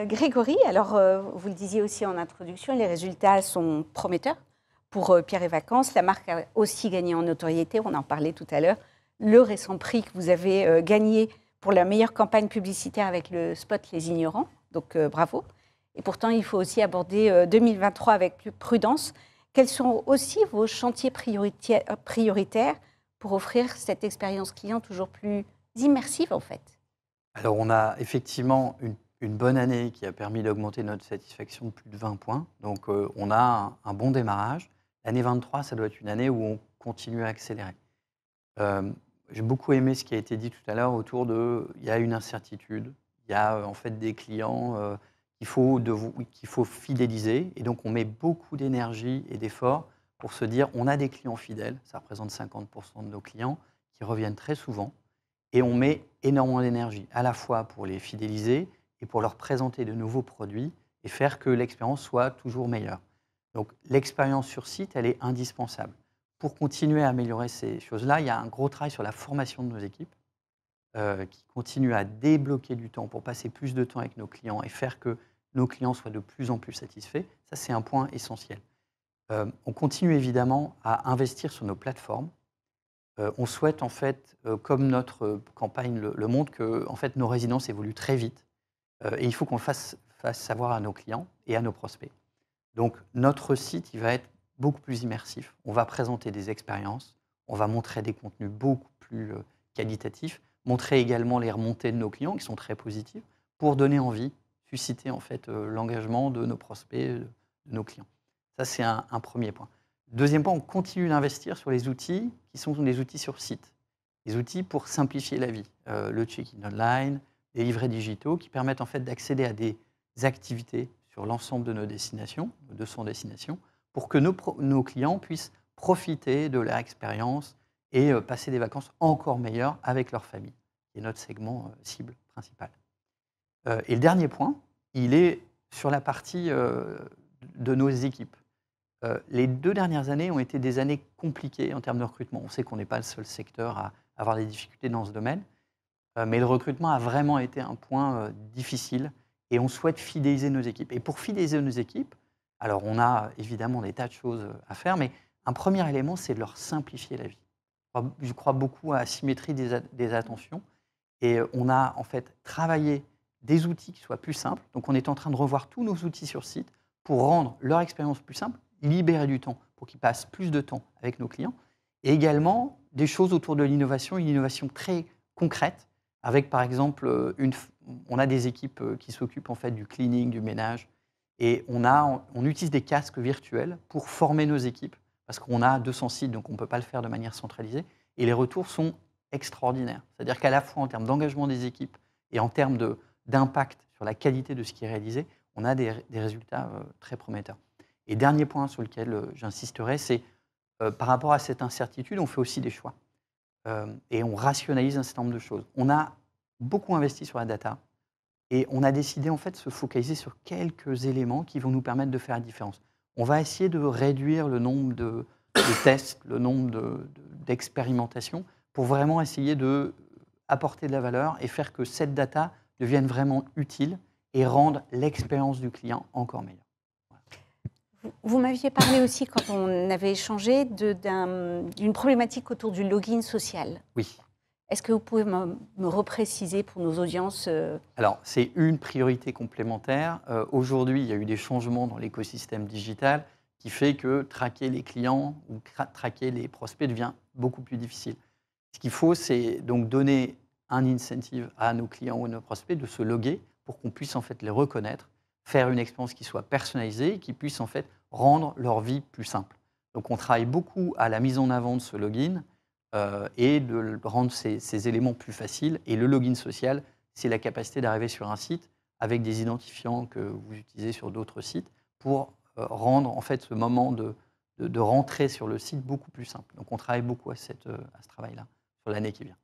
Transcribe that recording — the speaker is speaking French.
Grégory, alors vous le disiez aussi en introduction, les résultats sont prometteurs pour Pierre et Vacances. La marque a aussi gagné en notoriété, on en parlait tout à l'heure. Le récent prix que vous avez gagné pour la meilleure campagne publicitaire avec le spot Les Ignorants, donc bravo. Et pourtant, il faut aussi aborder 2023 avec plus prudence. Quels sont aussi vos chantiers prioritaires pour offrir cette expérience client toujours plus immersive en fait? Alors, on a effectivement une bonne année qui a permis d'augmenter notre satisfaction de plus de 20 points. Donc, on a un bon démarrage. L'année 23, ça doit être une année où on continue à accélérer. J'ai beaucoup aimé ce qui a été dit tout à l'heure autour de il y a une incertitude, il y a en fait des clients qu'il faut fidéliser. Et donc, on met beaucoup d'énergie et d'efforts pour se dire on a des clients fidèles, ça représente 50% de nos clients qui reviennent très souvent. Et on met énormément d'énergie, à la fois pour les fidéliser et pour leur présenter de nouveaux produits et faire que l'expérience soit toujours meilleure. Donc l'expérience sur site, elle est indispensable. Pour continuer à améliorer ces choses-là, il y a un gros travail sur la formation de nos équipes qui continue à débloquer du temps pour passer plus de temps avec nos clients et faire que nos clients soient de plus en plus satisfaits. Ça, c'est un point essentiel. On continue évidemment à investir sur nos plateformes. On souhaite en fait, comme notre campagne le montre, que en fait, nos résidences évoluent très vite et il faut qu'on le fasse savoir à nos clients et à nos prospects. Donc notre site, il va être beaucoup plus immersif. On va présenter des expériences, on va montrer des contenus beaucoup plus qualitatifs, montrer également les remontées de nos clients qui sont très positives pour donner envie, susciter en fait l'engagement de nos prospects, de nos clients. Ça, c'est un premier point. Deuxième point, on continue d'investir sur les outils qui sont des outils sur site. Des outils pour simplifier la vie. Le check-in online, les livrets digitaux qui permettent en fait d'accéder à des activités sur l'ensemble de nos destinations, 200 destinations, pour que nos clients puissent profiter de leur expérience et passer des vacances encore meilleures avec leur famille, qui est notre segment cible principal. Et le dernier point, il est sur la partie de nos équipes. Les 2 dernières années ont été des années compliquées en termes de recrutement. On sait qu'on n'est pas le seul secteur à avoir des difficultés dans ce domaine, mais le recrutement a vraiment été un point difficile et on souhaite fidéliser nos équipes. Et pour fidéliser nos équipes, alors on a évidemment des tas de choses à faire, mais un premier élément, c'est de leur simplifier la vie. Je crois beaucoup à la symétrie des attentions et on a en fait travaillé des outils qui soient plus simples. Donc on est en train de revoir tous nos outils sur site pour rendre leur expérience plus simple, libérer du temps pour qu'ils passent plus de temps avec nos clients, et également des choses autour de l'innovation, une innovation très concrète, avec par exemple, on a des équipes qui s'occupent en fait du cleaning, du ménage, et on utilise des casques virtuels pour former nos équipes, parce qu'on a 200 sites, donc on ne peut pas le faire de manière centralisée, et les retours sont extraordinaires. C'est-à-dire qu'à la fois en termes d'engagement des équipes et en termes d'impact sur la qualité de ce qui est réalisé, on a des résultats très prometteurs. Et dernier point sur lequel j'insisterai, c'est par rapport à cette incertitude, on fait aussi des choix et on rationalise un certain nombre de choses. On a beaucoup investi sur la data et on a décidé en fait de se focaliser sur quelques éléments qui vont nous permettre de faire la différence. On va essayer de réduire le nombre de tests, le nombre d'expérimentations pour vraiment essayer d'apporter de la valeur et faire que cette data devienne vraiment utile et rende l'expérience du client encore meilleure. Vous m'aviez parlé aussi, quand on avait échangé, d'une problématique autour du login social. Oui. Est-ce que vous pouvez me repréciser pour nos audiences Alors, c'est une priorité complémentaire. Aujourd'hui, il y a eu des changements dans l'écosystème digital qui fait que traquer les clients ou traquer les prospects devient beaucoup plus difficile. Ce qu'il faut, c'est donc donner un incentive à nos clients ou à nos prospects de se loguer pour qu'on puisse en fait les reconnaître, faire une expérience qui soit personnalisée et qui puisse en fait rendre leur vie plus simple. Donc, on travaille beaucoup à la mise en avant de ce login et de rendre ces éléments plus faciles. Et le login social, c'est la capacité d'arriver sur un site avec des identifiants que vous utilisez sur d'autres sites pour rendre en fait ce moment de rentrer sur le site beaucoup plus simple. Donc on travaille beaucoup à ce travail-là sur l'année qui vient.